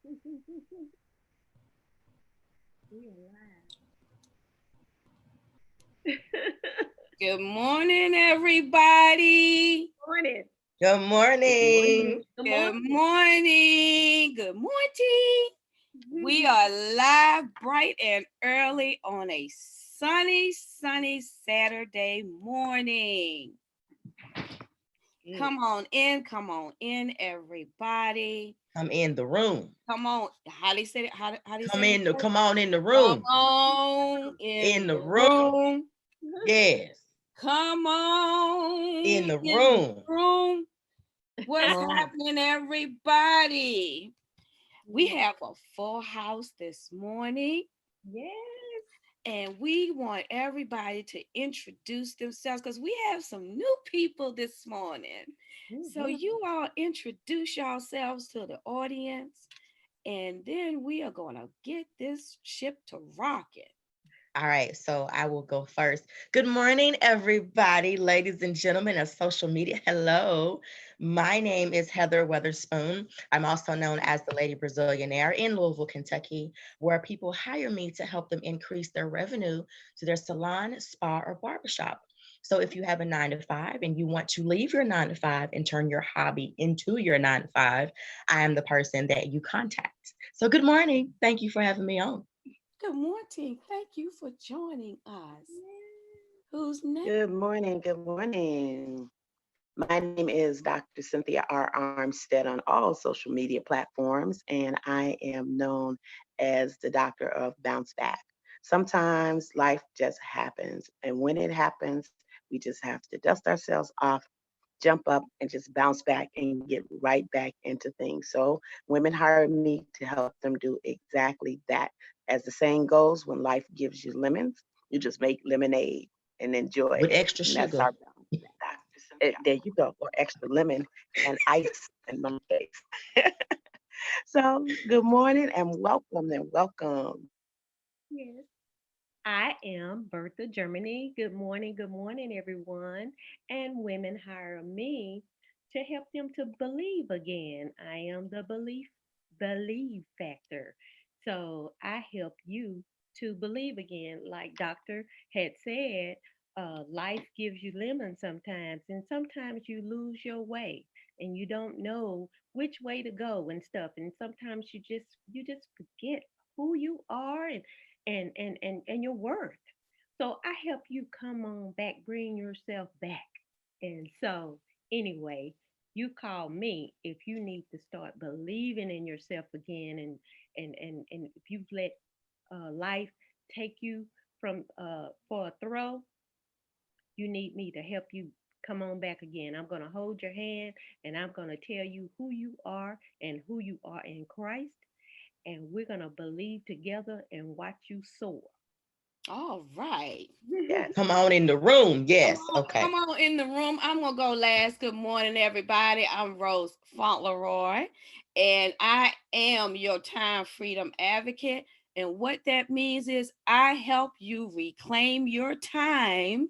We are live. Good morning, everybody. Morning. Good Good morning. morning. Good Good morning. morning. Good morning. We are live bright and early on a sunny Saturday morning. Come on in, everybody. Come in the room. Come on. How do you say it? How do you Come say in the it? come on in the Come room. on In in the the room. room. Yes. Come on In the in the room. room. What's Come on. happening, everybody? We have a full house this morning, Yes. and we want everybody to introduce themselves because we have some new people this morning. So you all introduce yourselves to the audience, and then we are going to get this ship to rocking. All right, so I will go first. Good morning, everybody, ladies and gentlemen of social media. Hello. My name is Heather Weatherspoon. I'm also known as the Lady Brazilianaire in Louisville, Kentucky, where people hire me to help them increase their revenue to their salon, spa, or barbershop. So if you have a 9 to 5 and you want to leave your 9 to 5 and turn your hobby into your 9 to 5, I am the person that you contact. So good morning. Thank you for having me on. Good morning. Thank you for joining us. Who's next? Good morning. Good morning. My name is Dr. Cynthia R. Armstead on all social media platforms, and I am known as the doctor of bounce back. Sometimes life just happens, and when it happens, we just have to dust ourselves off, jump up, and just bounce back and get right back into things. So, women hire me to help them do exactly that. As the saying goes, when life gives you lemons, you just make lemonade and enjoy With it. extra And that's sugar. our there you go, or extra lemon and ice in my case. So, good morning and welcome. Yes. I am Bertha Germany. Good morning, everyone. And women hire me to help them to believe again. I am the believe factor. So I help you to believe again. Like Doctor had said, life gives you lemons sometimes, and sometimes you lose your way and you don't know which way to go and stuff. And sometimes you just forget who you are and your worth. So I help you come on back, bring yourself back. And so anyway, you call me if you need to start believing in yourself again, and if you've let life take you from for a throw, you need me to help you come on back again. I'm going to hold your hand and I'm going to tell you who you are and who you are in Christ, and we're going to believe together and watch you soar. All right. Come Yes. on in the room. Yes. Come Okay. on in the room. I'm gonna go last. Good morning, everybody. I'm Rose Fauntleroy, and I am your time freedom advocate. And what that means is I help you reclaim your time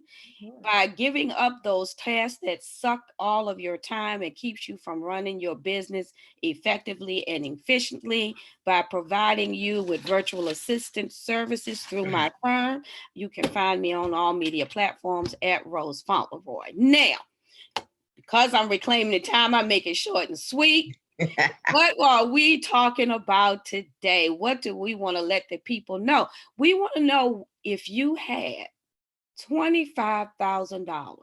by giving up those tasks that suck all of your time and keeps you from running your business effectively and efficiently, by providing you with virtual assistant services through my firm. You can find me on all media platforms at Rose Fauntleroy. Now, because I'm reclaiming the time, I make it short and sweet. What are we talking about today? What do we want to let the people know? We want to know if you had $25,000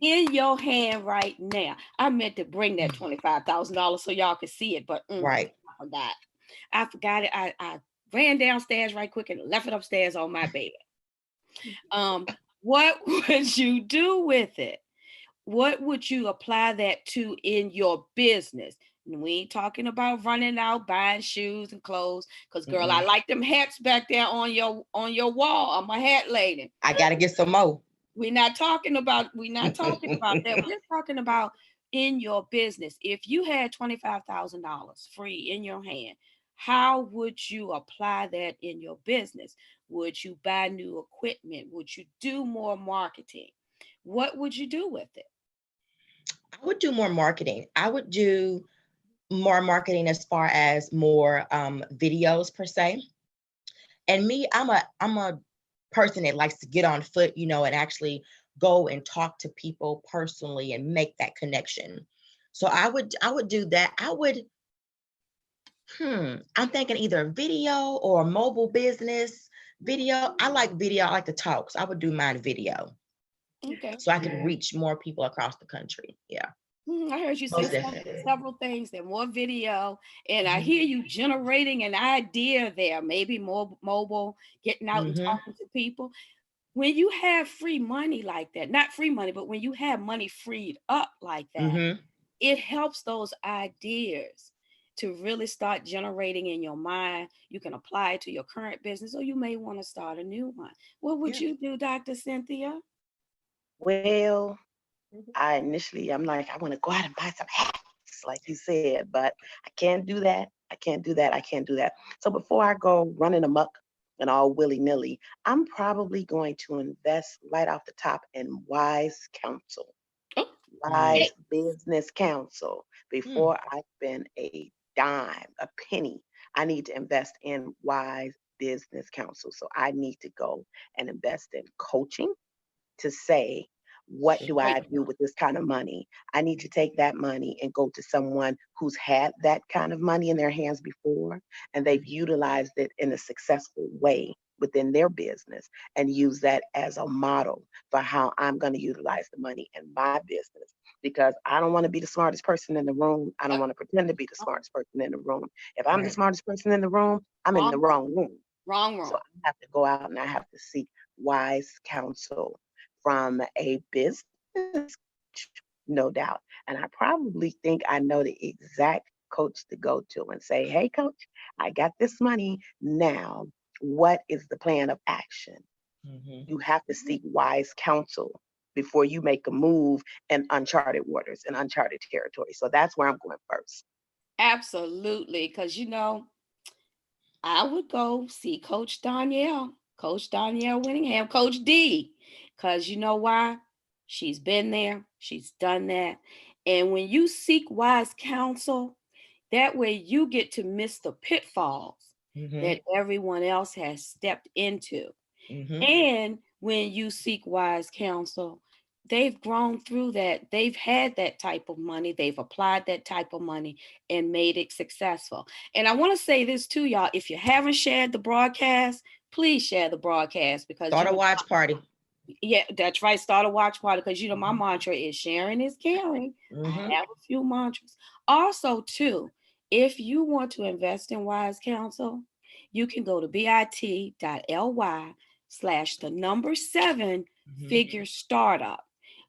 in your hand right now. I meant to bring that $25,000 so y'all could see it, but Right. I forgot. I forgot it. I ran downstairs right quick and left it upstairs on my bed. Um, what would you do with it? What would you apply that to in your business? And we ain't talking about running out buying shoes and clothes, because girl, I Mm-mm. like them hats back there on your wall. I'm a hat lady. I got to get some more. We're not talking about that. We're talking about in your business. If you had $25,000 free in your hand, how would you apply that in your business? Would you buy new equipment? Would you do more marketing? What would you do with it? I would do more marketing. I would do more marketing as far as more videos per se. And me, I'm a person that likes to get on foot, and actually go and talk to people personally and make that connection. So I would do that. I'm thinking either video or mobile business video. I like video. I like to talk. So I would do mine video Okay. so I could reach more people across the country. Yeah, I heard you say most definitely. several things there, more video, and I Mhm. hear you generating an idea there, maybe more mobile, getting out and Mhm. talking to people. When you have free money like that, not free money, but when you have money freed up like that, Mhm. it helps those ideas to really start generating in your mind. You can apply it to your current business, or you may want to start a new one. What would Yeah. you do, Dr. Cynthia? Well, Mhm. I'm like, I want to go out and buy some hats, like you said, but I can't do that. I can't do that. I can't do that. So before I go running amok and all willy nilly, I'm probably going to invest right off the top in Wise Counsel, Oh, Mm. hey, Wise Business Counsel. Mm. Before I spend a dime, a penny, I need to invest in Wise Business Counsel. So I need to go and invest in coaching to say, what do I great. do with this kind of money? I need to take that money and go to someone who's had that kind of money in their hands before and they've utilized it in a successful way within their business and use that as a model for how I'm going to utilize the money in my business. Because I don't want to be the smartest person in the room. I don't want to pretend to be the Wrong, smartest person in the room. If I'm the Right. smartest person in the room, I'm in wrong, the wrong room. wrong, So wrong. I have to go out and I have to seek wise counsel from a business, no doubt. And I probably think I know the exact coach to go to and say, hey, coach, I got this money now. What is the plan of action? Mhm. You have to seek wise counsel before you make a move in uncharted waters and uncharted territory. So that's where I'm going first. Absolutely. Because, I would go see Coach Danielle Winningham, Coach D, because you know why? She's been there, she's done that. And when you seek wise counsel, that way you get to miss the pitfalls Mhm. that everyone else has stepped into. Mhm. And when you seek wise counsel, they've grown through that. They've had that type of money. They've applied that type of money and made it successful. And I want to say this to y'all. If you haven't shared the broadcast, please share the broadcast because, Start a watch party. yeah, that's right. Start a watch party because, my Mhm. mantra is sharing is caring. I Mhm. have a few mantras. Also, too, if you want to invest in wise counsel, you can go to bit.ly/the number 7 Mhm. figure startup.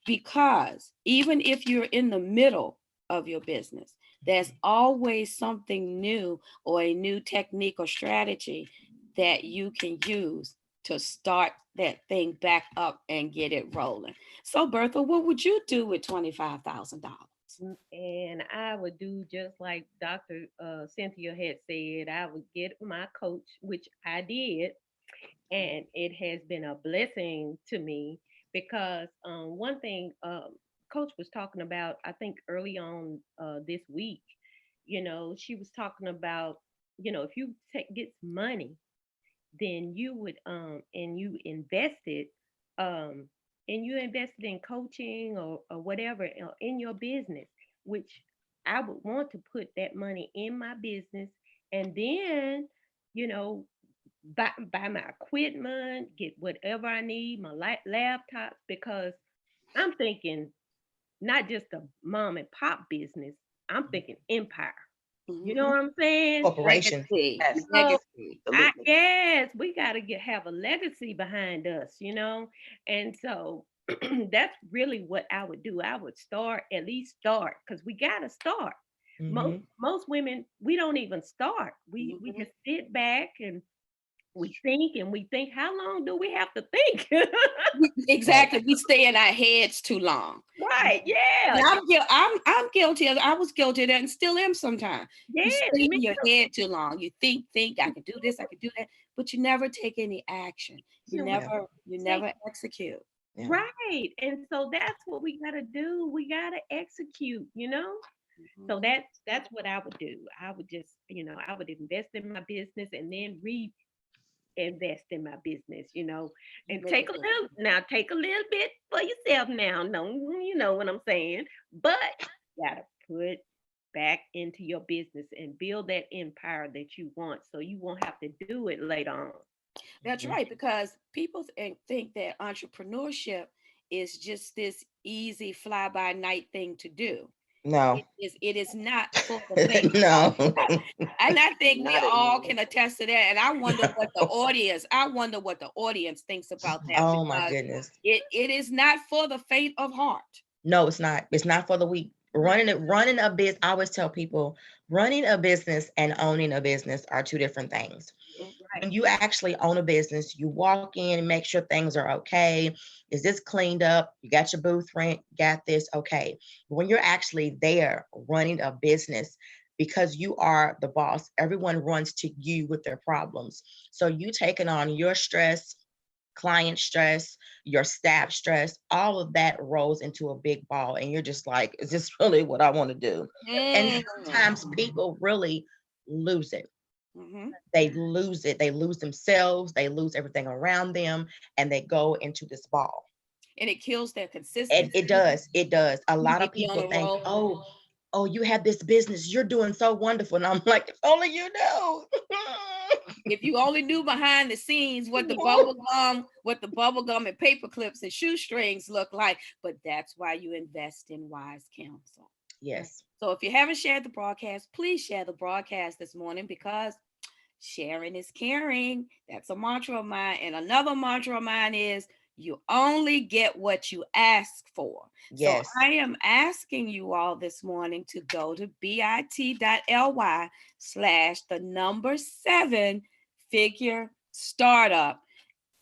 Because even if you're in the middle of your business, there's always something new or a new technique or strategy that you can use to start that thing back up and get it rolling. So, Bertha, what would you do with $25,000? And I would do just like Dr. Cynthia had said. I would get my coach, which I did, and it has been a blessing to me because one thing Coach was talking about, I think early on this week, she was talking about, if you get money, then you would and you invested um and you invested in coaching or whatever in your business, which I would want to put that money in my business, and then you know buy my equipment, get whatever I need, my laptops, because I'm thinking not just a mom and pop business, I'm thinking empire. You know Mhm. what I'm saying? Corporation. Legacy, Yes, So legacy. absolutely. yes, we gotta have a legacy behind us. And so that's really what I would do. I would at least start, because we gotta start. Most Mhm. most women, we don't even start. We Mhm. just sit back and we think, how long do we have to think? Right. Exactly. We stay in our heads too long. Right, And yeah. I'm guilty of, I was guilty of that and still am sometimes. You Yes, stay me in your too. head too long. You think I can do this, I can do that, but you never take any action. You You Yeah. take never execute. Yeah. right. And so that's what we gotta do. We gotta execute. So Mhm. that's what I would do. I would just, I would invest in my business and then reinvest in my business, You and make take it a work. little now, take a little bit for yourself now. No, you know what I'm saying. But you gotta put back into your business and build that empire that you want so you won't have to do it later on. That's Mhm. right, because people think that entrepreneurship is just this easy fly by night thing to do. No. It is not for the faint of No. heart. And I think we Not at all all. can attest to that. And I wonder what the audience thinks about that, Oh my because goodness. it is not for the faint of heart. No, it's not. It's not for the weak. Running a business. I always tell people, running a business and owning a business are two different things. Right. When you actually own a business, you walk in and make sure things are okay. Is this cleaned up? You got your booth rent, got this, okay. But when you're actually there running a business, because you are the boss, everyone runs to you with their problems. So you taking on your stress, client stress, your staff stress, all of that rolls into a big ball. And you're just like, is this really what I want to do? And Mm. sometimes people really lose it. Mhm. They lose it. They lose themselves. They lose everything around them, and they go into this ball. And it kills their And consistency. it does. It does. A You lot can of be on people a think, roll. oh, you have this business. You're doing so wonderful. And I'm like, if only you know. If you only knew behind the scenes what the bubble gum and paper clips and shoestrings look like. But that's why you invest in wise counsel. Yes. So if you haven't shared the broadcast, please share the broadcast this morning, because sharing is caring. That's a mantra of mine. And another mantra of mine is you only get what you ask for. So Yes. I am asking you all this morning to go to bit.ly/the number 7 figure startup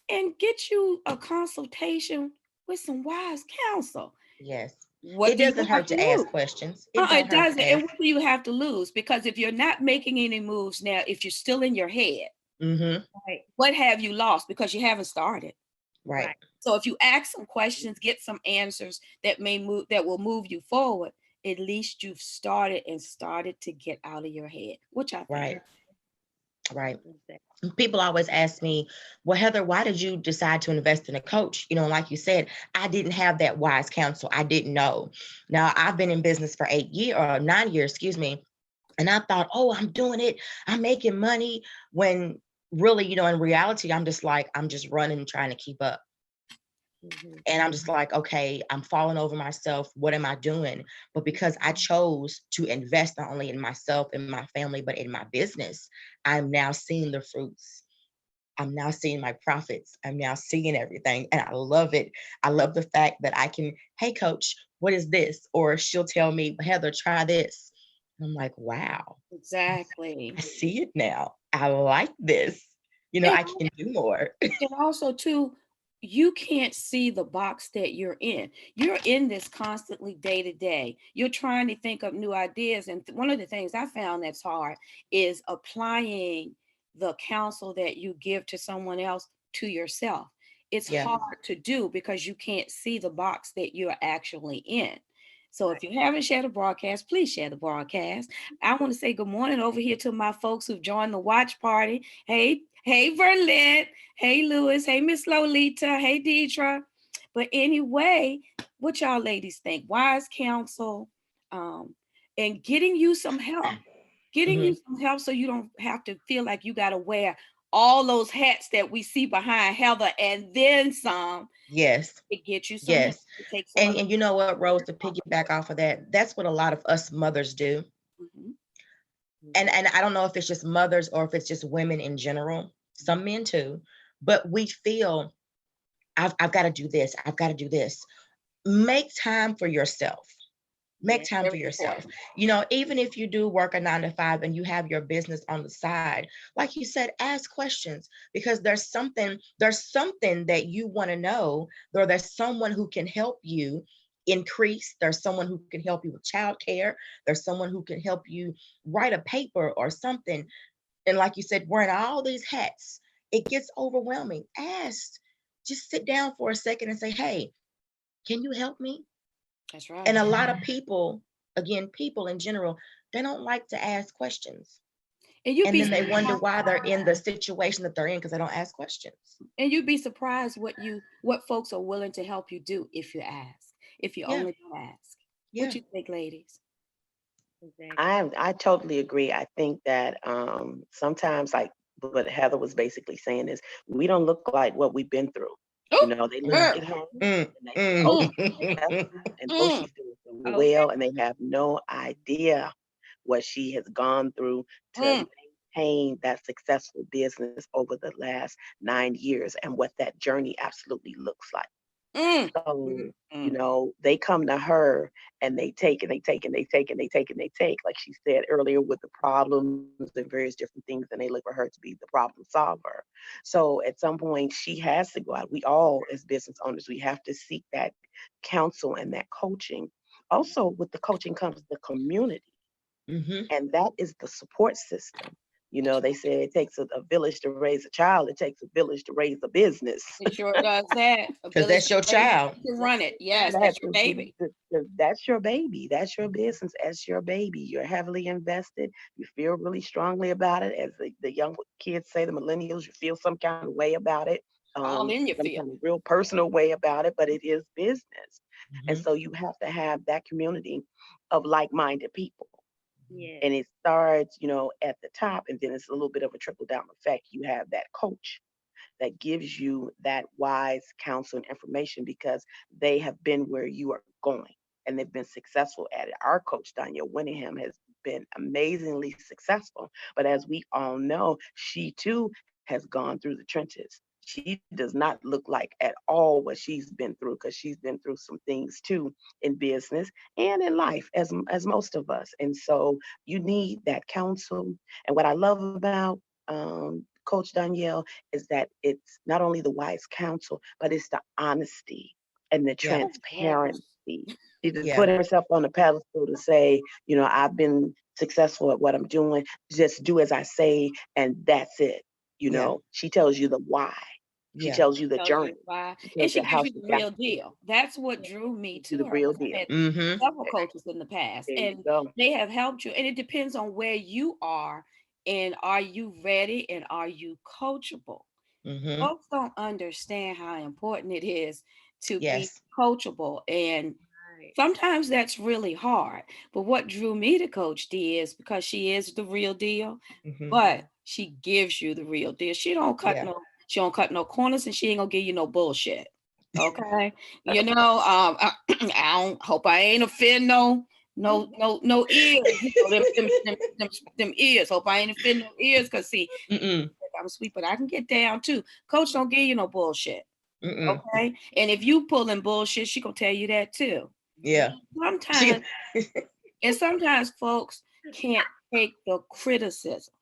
and get you a consultation with some wise counsel. Yes. What It do you doesn't have hurt to to ask lose? questions. It don't It hurt doesn't. to And ask. what do you have to lose? Because if you're not making any moves now, if you're still in your head, Mm-hmm. Right. what have you lost? Because you haven't started. Right. Right. So if you ask some questions, get some answers that will move you forward, at least you've started to get out of your head, which I think. Right. Right. Exactly. People always ask me, well, Heather, why did you decide to invest in a coach? Like you said, I didn't have that wise counsel. I didn't know. Now I've been in business for 8 years or 9 years, excuse me. And I thought, oh, I'm doing it. I'm making money. When really, in reality, I'm just running and trying to keep up. Mhm. And I'm just like, okay, I'm falling over myself. What am I doing? But because I chose to invest not only in myself and my family, but in my business, I'm now seeing the fruits. I'm now seeing my profits. I'm now seeing everything. And I love it. I love the fact that I can, hey, coach, what is this? Or she'll tell me, Heather, try this. I'm like, wow, Exactly. I see it now. I like this. And, I can do more. and also too, you can't see the box that you're in. You're in this constantly day to day. You're trying to think of new ideas. And one of the things I found that's hard is applying the counsel that you give to someone else to yourself. It's Yeah. hard to do because you can't see the box that you're actually in. So Right. if you haven't shared the broadcast, please share the broadcast. I want to say good morning over here to my folks who've joined the watch party. Hey, Verlette. Hey, Lewis. Hey, Miss Lolita. Hey, Deidre. But anyway, what y'all ladies think? Wise counsel, um, and getting you some help. Getting Hmm. you some help so you don't have to feel like you got to wear all those hats that we see behind Heather and then some. Yes. It gets you some help Yes. to take some of And the. you know what, Rose, to piggyback off of that, that's what a lot of us mothers do. Mhm. Mhm. And I don't know if it's just mothers or if it's just women in general, some men too, but we feel I've got to do this. I've got to do this. Make time for yourself. Make Yes. time for Very yourself. important. Even if you do work a 9 to 5 and you have your business on the side, like you said, ask questions because there's something that you want to know, or there's someone who can help you increase. There's someone who can help you with childcare. There's someone who can help you write a paper or something. And like you said, wearing all these hats, it gets overwhelming. Ask, just sit down for a second and say, hey, can you help me? That's And right. a lot of people again, people in general, they don't like to ask questions. And you'd And be then they wonder why they're surprised. in the situation that they're in because they don't ask questions. And you'd be surprised what folks are willing to help you do if you ask, if you Yeah. only ask. Yeah. What you think, ladies? Exactly. I totally agree. I think that sometimes, like what Heather was basically saying, is we don't look like what we've been through. You Oh, know, they look girl. at home Mm, and they say, "Oh, mm. she's successful, and oh, Mm, she's doing so Okay. well," and they have no idea what she has gone through to mm, maintain that successful business over the last 9 years and what that journey absolutely looks like. mm, So, you mm. know, they come to her and they take and they take and they take and they take and they take, like she said earlier, with the problems and various different things, and they look for her to be the problem solver. So at some point, she has to go out. We all, as business owners, we have to seek that counsel and that coaching. Also, with the coaching comes the community, Mhm. and that is the support system. You know, they say it takes a village to raise a child, it takes a village to raise a business. It sure does that. Because that's your child. To run it. Yes, That's that's your baby. that's your baby. That's your business. That's your baby. You're heavily invested. You feel really strongly about it. As the young kids say, the millennials, you feel some kind of way about it. All in your Some field. kind of real personal way about it, but it is business. And Mhm. so you have to have that community of like-minded people. Yes. And it starts, you know, at the top, and then it's a little bit of a trickle down effect. You have that coach that gives you that wise counsel and information because they have been where you are going and they've been successful at it. Our coach, Danielle Winningham, has been amazingly successful. But as we all know, she too has gone through the trenches. She does not look like at all what she's been through because she's been through some things too in business and in life, as most of us. And so you need that counsel. And what I love about Coach Danielle is that it's not only the wise counsel, but it's the honesty and the Yeah. Oh, yes. transparency. She just Yeah. put herself on the pedestal to say, you know, I've been successful at what I'm doing. Just do as I say, and that's it. You Yeah. know, she tells you the why. She Yeah. tells you the Tells you journey. why. She And tells she you gives how you she the got real there. deal. That's what drew me Gives to you the her real because I've deal. had Mhm. several coaches in the past, There you and go. they have helped you. And it depends on where you are, and are you ready, and are you coachable? Mhm. Folks don't understand how important it is to be Yes. coachable, and Right. sometimes that's really hard. But what drew me to Coach D is because she is the real deal, Mhm. but she gives you the real deal. Yeah. She don't cut no corners, and she ain't gonna give you no bullshit. Okay, you know, I don't hope I ain't offend no ears. You know, them ears. Hope I ain't offend no ears, cause see, Mm-mm. I'm sweet, but I can get down too. Coach don't give you no bullshit. Mm-mm. Okay, and if you pulling bullshit, she gonna tell you that too. Yeah. Sometimes, She and sometimes folks can't take the criticism.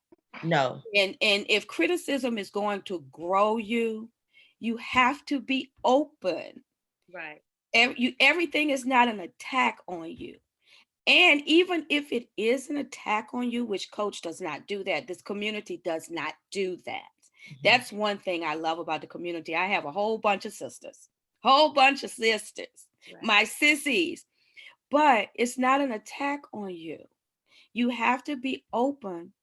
no. And if criticism is going to grow you, you have to be open. Right. Everything is not an attack on you. And even if it is an attack on you, which coach does not do that, this community does not do that. Mhm. That's one thing I love about the community. I have a whole bunch of sisters, Right. my sissies, but it's not an attack on you. You have to be open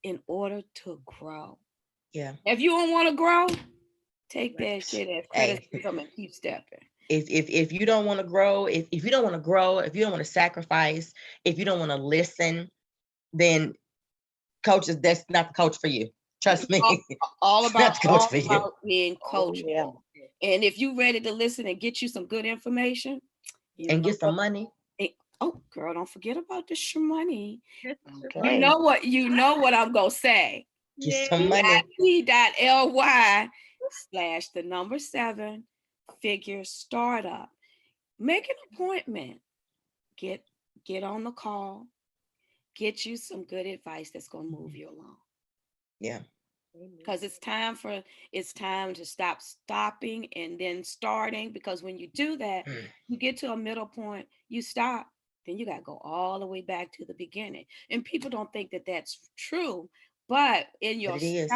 in order to grow. Yeah. If you don't want to grow, take Right. that shit as Hey, criticism and keep stepping. if you don't want to grow, if you don't want to grow, if you don't want to sacrifice, if you don't want to listen, then coaches, that's not the coach for you. Trust me. All, all It's about not the coach for you. being Oh yeah. coachable. And if you ready to listen and get you some good information, you And know get some what? money. Oh, girl, don't forget about the money. That's You Okay. know what? You know what I'm gonna say. Get yeah. some money. bit.ly/7 figure startup. Make an appointment. Get get on the call. Get you some good advice that's gonna move you along. Yeah. Because it's time to stop stopping and then starting, because when you do that, you get to a middle point, you stop, then you got to go all the way back to the beginning. And people don't think that that's true, But in your But it is.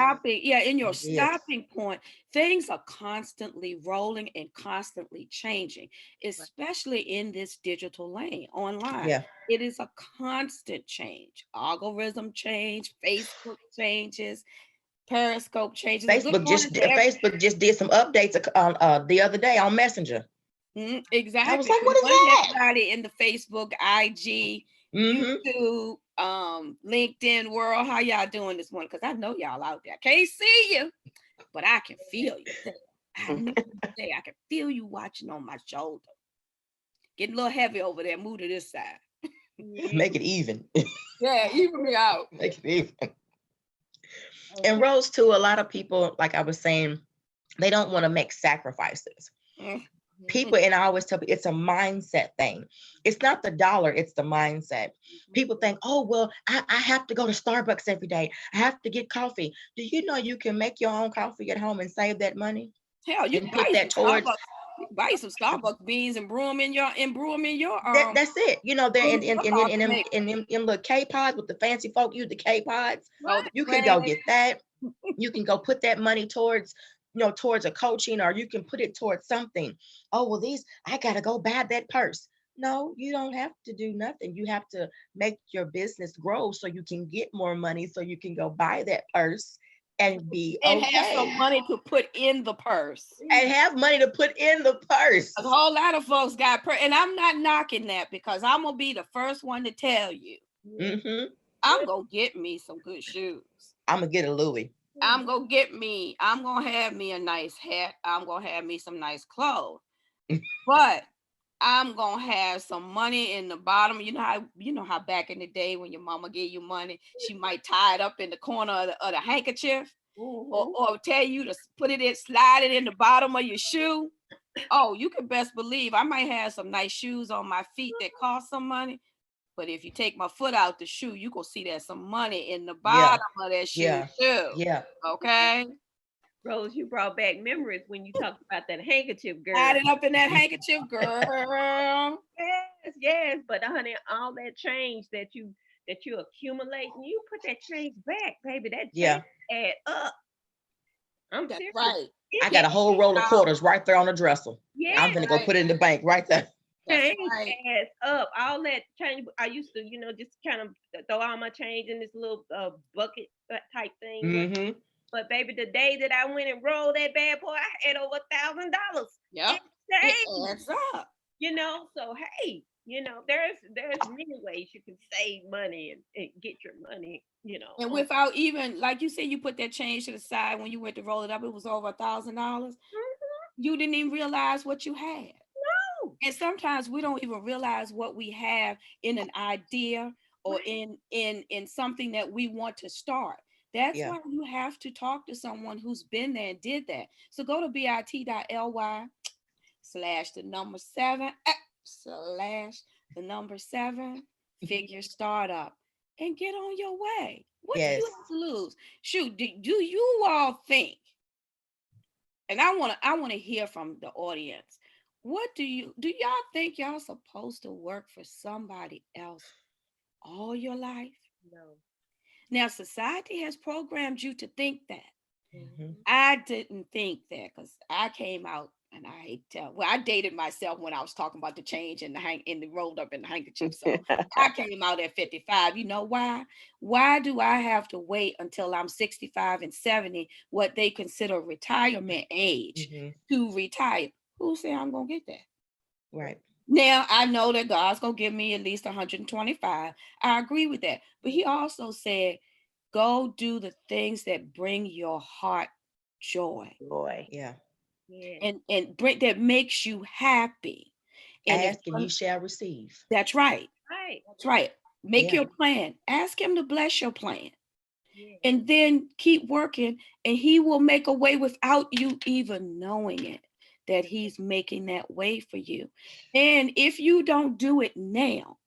in your It is. stopping point, things are constantly rolling and constantly changing, especially in this digital lane online. Yeah. It is a constant change. Algorithm change, Facebook changes, Periscope changes. And good morning to Facebook just did some updates the other day on Messenger. exactly. I was like, Good what is morning to that? everybody in the Facebook, IG, YouTube, LinkedIn world. How y'all doing this morning? Because I know y'all out there. I can't see you, but I can feel you there. I know you there. I can feel you watching on my shoulder. Getting a little heavy over there. Move to this side. Make it even. Yeah, even me out. Make it even. And Rose, too, a lot of people, like I was saying, they don't want to make sacrifices. People, and I always tell people, it's a mindset thing. It's not the dollar, it's the mindset. People think, oh, well, I have to go to Starbucks every day. I have to get coffee. Do you know you can make your own coffee at home and save that money? Hell, you And can put that towards. buy some Starbucks beans and brew them in your That's it. You know, they're in coffee them little K pods with the fancy folk use the K pods. the You can go bread. get that. You can go put that money towards, towards a coaching, or you can put it towards something. Oh, well, I gotta go buy that purse. No, you don't have to do nothing. You have to make your business grow so you can get more money, so you can go buy that purse and be And okay. have some money to put in the purse. And have money to put in the purse. A whole lot of folks got and I'm not knocking that, because I'm gonna be the first one to tell you. I'm gonna get me some good shoes. I'm gonna get a Louis. I'm gonna have me a nice hat. I'm gonna have me some nice clothes. But I'm gonna have some money in the bottom. You know how back in the day when your mama gave you money, she might tie it up in the corner of the handkerchief, or tell you to slide it in the bottom of your shoe. Oh, you can best believe I might have some nice shoes on my feet that cost some money. But if you take my foot out the shoe, you gonna see there's some money in the bottom of that shoe too. Yeah. Okay. Rose, you brought back memories when you talked about that handkerchief, girl. Tied it up in that handkerchief, girl. Yes. But honey, all that change that you accumulate, you put that change back, baby. That change add up. I'm That's serious. right. I got a whole roll of quarters right there on the dresser. Yeah. I'm gonna go put it in the bank right there. Change adds up. All that change. I used to, just kind of throw all my change in this little bucket type thing. But baby, the day that I went and rolled that bad boy, I had over $1,000. Yep. It adds up. So hey, there's many ways you can save money and get your money, And without even, like you said, you put that change to the side when you went to roll it up, it was over $1,000. You didn't even realize what you had. No. And sometimes we don't even realize what we have in an idea or in something that we want to start. That's why you have to talk to someone who's been there and did that. So go to bit.ly/7 figure startup and get on your way. What do you have to lose? Shoot, do you all think? And I want to hear from the audience. What do y'all think y'all supposed to work for somebody else all your life? No. Now, society has programmed you to think that. I didn't think that, because I came out, and I hate to tell. Well, I dated myself when I was talking about the change and the rolled up in the handkerchief. So I came out at 55. You know why? Why do I have to wait until I'm 65 and 70, what they consider retirement age, to retire? Who said I'm gonna get that? Right. Now, I know that God's going to give me at least 125. I agree with that. But he also said, go do the things that bring your heart joy. Yeah. And bring that makes you happy. And ask and you shall receive. That's right. That's right. Make your plan. Ask him to bless your plan. And then keep working, and he will make a way without you even knowing it, that he's making that way for you. And if you don't do it now,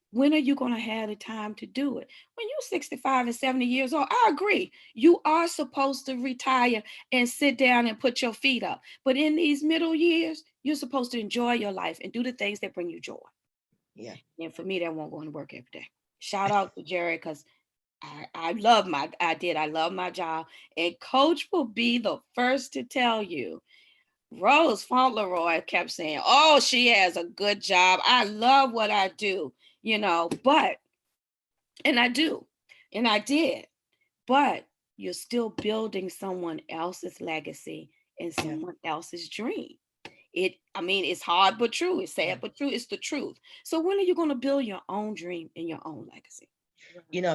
when are you going to have the time to do it? When you're 65 and 70 years old, I agree. You are supposed to retire and sit down and put your feet up. But in these middle years, you're supposed to enjoy your life and do the things that bring you joy. Yeah. And for me, that won't go to work every day. Shout out to Jerry, because I love my job. And coach will be the first to tell you. Rose Fauntleroy kept saying, oh, she has a good job. I love what I do, but, and I do, and I did, but you're still building someone else's legacy and someone else's dream. It's hard but true. It's sad but true. It's the truth. So when are you going to build your own dream and your own legacy?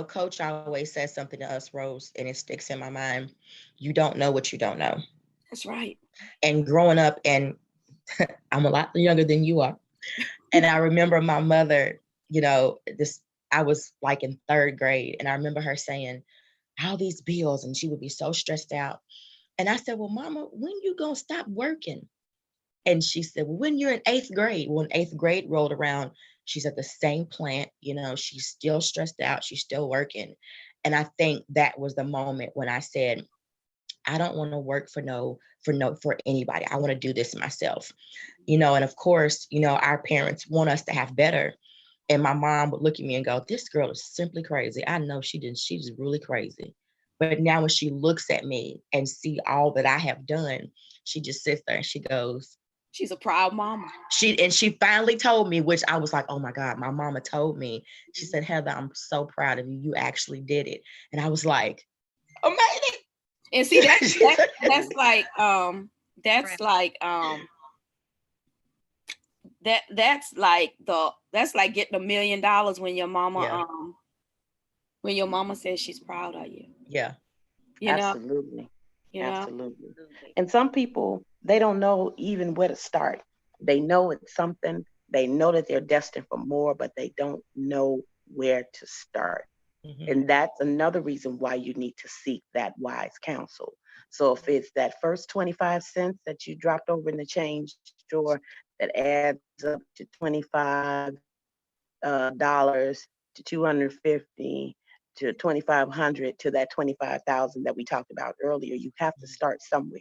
Coach always says something to us, Rose, and it sticks in my mind. You don't know what you don't know. That's right. And growing up, and I'm a lot younger than you are. And I remember my mother, I was like in 3rd grade, and I remember her saying, all these bills, and she would be so stressed out. And I said, well, Mama, when you gonna stop working? And she said, well, when you're in 8th grade. When 8th grade rolled around, she's at the same plant, she's still stressed out, she's still working. And I think that was the moment when I said, I don't want to work for anybody. I want to do this myself. And of course, our parents want us to have better. And my mom would look at me and go, this girl is simply crazy. I know she's really crazy. But now when she looks at me and see all that I have done, she just sits there and she goes, she's a proud mama. She finally told me, which I was like, oh my God, my mama told me. She said, Heather, I'm so proud of you. You actually did it. And I was like, amazing. And see, that's like getting $1 million when your mama says she's proud of you. Yeah. Absolutely. Absolutely. And some people, they don't know even where to start. They know it's something, they know that they're destined for more, but they don't know where to start. Mm-hmm. And that's another reason why you need to seek that wise counsel. So if it's that first 25 cents that you dropped over in the change drawer that adds up to $25 to $250 to $2,500 to that $25,000 that we talked about earlier, you have to start somewhere.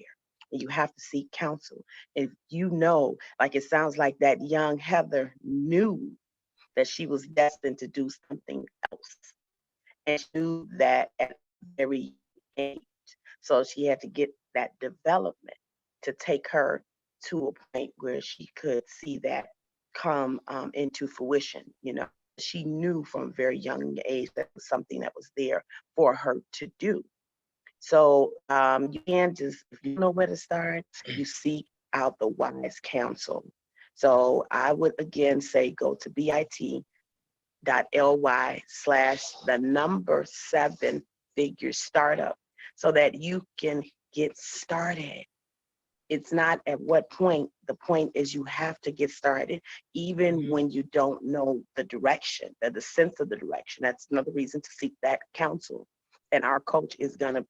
And you have to seek counsel. If like it sounds like that young Heather knew that she was destined to do something else. And she knew that at a very age. So she had to get that development to take her to a point where she could see that come into fruition. She knew from a very young age that was something that was there for her to do. So you can just, if you know where to start, you seek out the wise counsel. So I would again say go to bit.ly/7 figure startup so that you can get started. It's not at what point. The point is you have to get started, even when you don't know the direction, the sense of the direction. That's another reason to seek that counsel. And our coach is gonna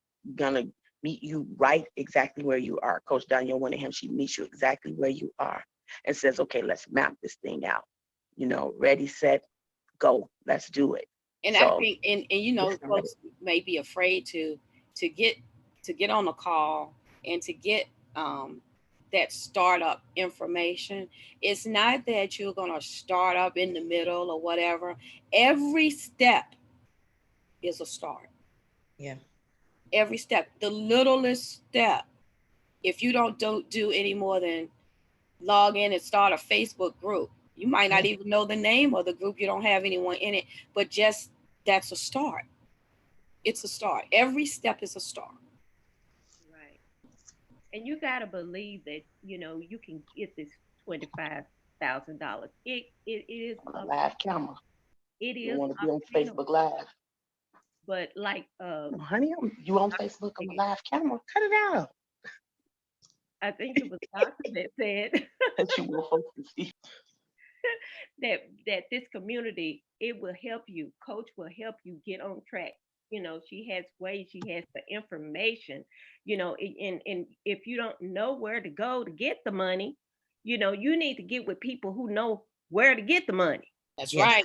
meet you right exactly where you are. Coach Danielle Winningham, she meets you exactly where you are and says, okay, let's map this thing out. Ready, set, go. Let's do it. And so, I think, and folks may be afraid to get on a call and to get that startup information. It's not that you're going to start up in the middle or whatever. Every step is a start. Yeah. Every step, the littlest step. If you don't do any more than log in and start a Facebook group, you might not even know the name of the group. You don't have anyone in it, but just that's a start. It's a start. Every step is a start. Right. And you got to believe that, you can get this $25,000. It is a live camera. It is. You want to be on Facebook Live. But like, honey, you on Facebook on a live camera? Cut it out. I think it was Doctor that said that you will folks to see. that this community, it will help you. Coach will help you get on track. She has ways, she has the information, and if you don't know where to go to get the money, you need to get with people who know where to get the money. That's right.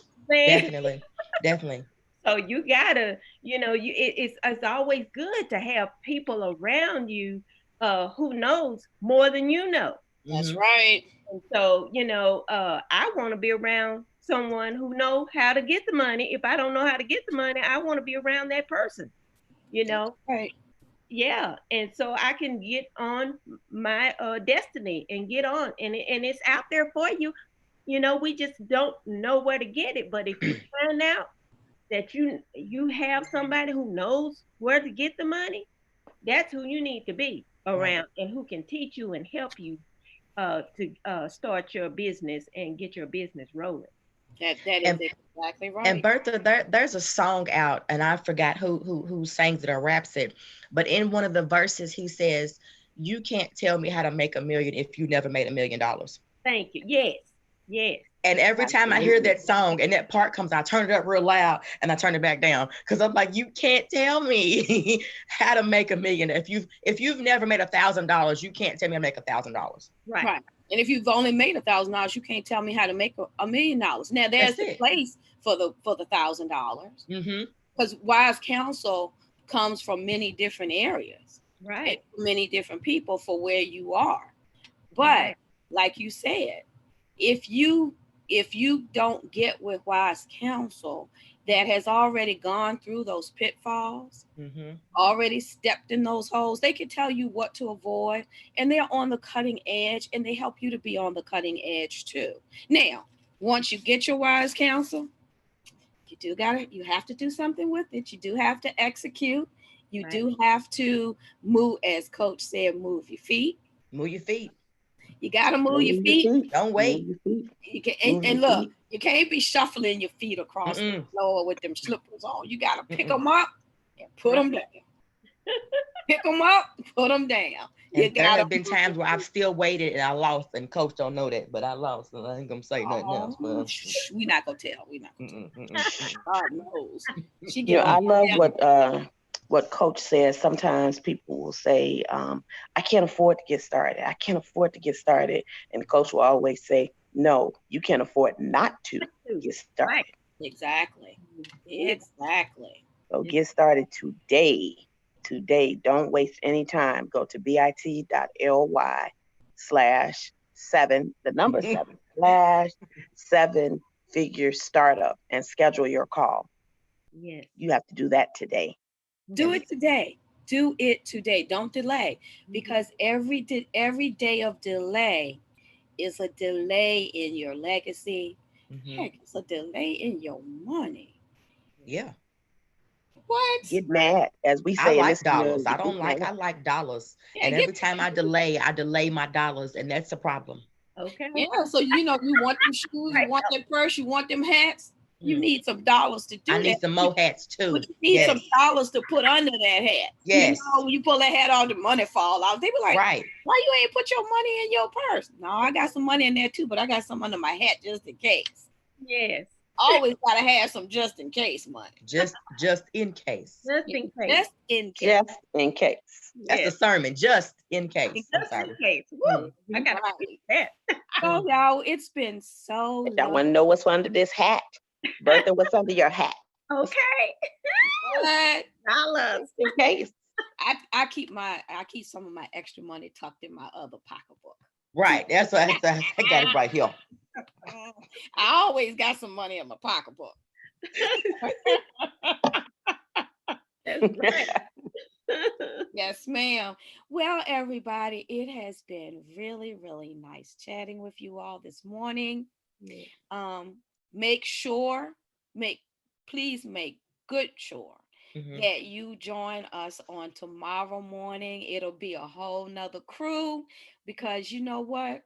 Definitely. So you gotta, it's always good to have people around you who knows more than you know. That's right. And so, I want to be around someone who know how to get the money. If I don't know how to get the money, I want to be around that person, you know? Right. Yeah. And so I can get on my destiny and get on, and it's out there for you. We just don't know where to get it. But if you find out that you have somebody who knows where to get the money, that's who you need to be Right. around, and who can teach you and help you to start your business and get your business rolling. That is And exactly and right. Bertha, there's a song out, and I forgot who sings it or raps it, but in one of the verses he says, "You can't tell me how to make a million if you never made $1 million." Thank you. Yes. Yes. And every time I hear Absolutely. that song and that part comes, I turn it up real loud and I turn it back down because I'm like, you can't tell me how to make a million if you've never made $1,000. You can't tell me how to make $1,000. Right. Right. And if you've only made $1,000, you can't tell me how to make $1 million. Now there's That's the it. place for the $1,000, Mm-hmm. because wise counsel comes from many different areas and Right. many different people for where you are. But Right. like you said, if you don't get with wise counsel that has already gone through those pitfalls, Mm-hmm. already stepped in those holes, they can tell you what to avoid, and they're on the cutting edge, and they help you to be on the cutting edge too. Now, once you get your wise counsel, you have to do something with it. You do have to execute. You Right. do have to move, as coach said, move your feet. Move your feet. You got to move your Move your feet. feet. Don't Move wait. your feet. You can, Move and your look, feet. you can't be shuffling your feet across the Mm-mm. floor with them slippers on. You got to pick Mm-mm. them up and put them down. Pick them up, put them down. You And there got have been times where I've still waited and I lost, and coach don't know that, but I lost, and I ain't gonna say nothing else. But we not gonna tell. We not gonna mm-mm, tell. mm-mm, God knows. She You get know, on I my love nerves. what Coach says. Sometimes people will say, "I can't afford to get started. I can't afford to get started," and the coach will always say, "No, you can't afford not to get started. Right. Exactly. Exactly. So get started today. Today, don't waste any time. Go to bit.ly/7, the number mm-mm. 7/7 figure startup, and schedule your call. Yes. You have to do that today. Do it today. Do it today. Don't delay, because every day of delay is a delay in your legacy. Mhm. Heck, it's a delay in your money. Yeah, What? Get mad, as we I say in like this dollars. community. I don't Get like. mad. I like dollars, Yeah, and get every time I delay my dollars, and that's a problem. Okay. yeah. So you want them shoes, you Right. want that purse, you want them hats. You Mm. need some dollars to I do that. need some more hats But too. you need some Yes, dollars to put under that hat. yes, When you pull that hat off, the money fall out. They be like, right. why you ain't put your money in your purse? No, I got some money in there too, but I got some under my hat just in case. Yes. Always gotta have some just in case money. Just in case. Just in case. Just in case. Just in case. That's the Yes. sermon. Just in case. I'm Just in sorry. case. Woo. I Mhm. gotta Right. keep that. So y'all, it's been so I long. want to know what's under this hat. Bertha, what's under your hat? Okay. But Dollars. Just in case. I keep some of my extra money tucked in my other pocketbook. Right. That's what I got it right here. I always got some money in my pocketbook. That's right. Yes, ma'am. Well, everybody, it has been really, really nice chatting with you all this morning. Yeah. Please make good sure Mhm. that you join us on tomorrow morning. It'll be a whole nother crew, because you know what?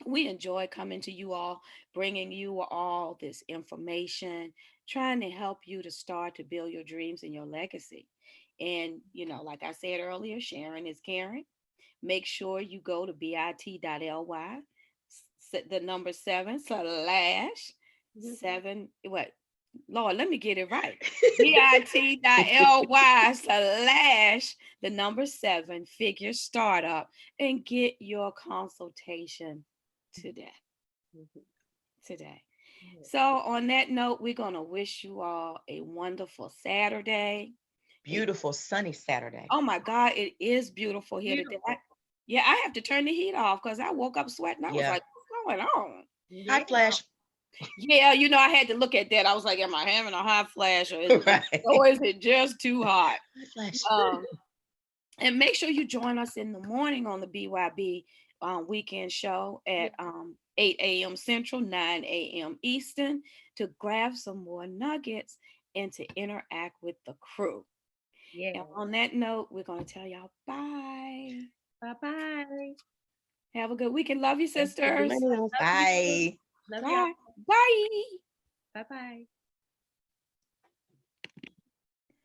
We enjoy coming to you all, bringing you all this information, trying to help you to start to build your dreams and your legacy. And, like I said earlier, sharing is caring. Make sure you go to bit.ly, the number 7/7, what? Lord, let me get it right. bit.ly/the number 7 figure startup, and get your consultation today. Today. So on that note, we're going to wish you all a wonderful Saturday. Beautiful sunny Saturday. Oh my God, it is beautiful here today. Beautiful. I have to turn the heat off because I woke up sweating. I was Yeah. like, what's going on? Hot flash. Yeah, I had to look at that. I was like, am I having a hot flash or Right. or is it just too hot? Flash. And make sure you join us in the morning on the BYB weekend show at 8 a.m. Central, 9 a.m. Eastern to grab some more nuggets and to interact with the crew. Yeah. And on that note, we're going to tell y'all bye. Bye-bye. Have a good weekend. Love you, Thanks for sisters. joining us. Love you. Bye. Love y'all. Bye. Bye. Bye-bye.